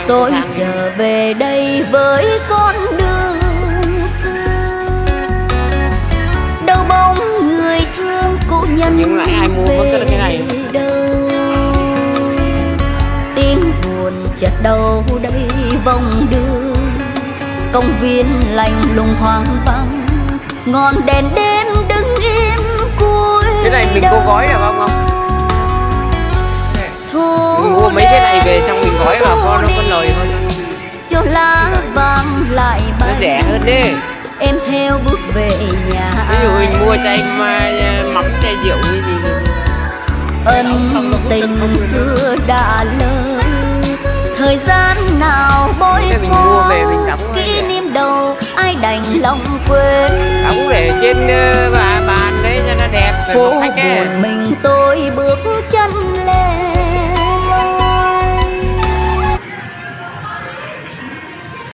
Tôi trở về đây với con đường xưa, đâu bóng người thương cố nhân nhưng lại ai mua mất cái này đâu. Tiếng buồn chợt đâu đây vòng đường, công viên lạnh lùng hoang vắng, ngọn đèn đêm đứng im cuối. Cái này mình có gói được không? Mình mua mấy cái này về xong mình gói vào con nó có lời thôi. Cho lá vàng lại bay, nó rẻ hơn đi. em theo bước về nhà. Ví dụ mình mua chai mắm, chai rượu như gì thì ân tình xưa đã lỡ, thời gian nào bối xóa, kỷ niệm đầu ai đành lòng quên. đóng để trên bàn đấy cho nó đẹp. Phố buồn mình tôi bước chân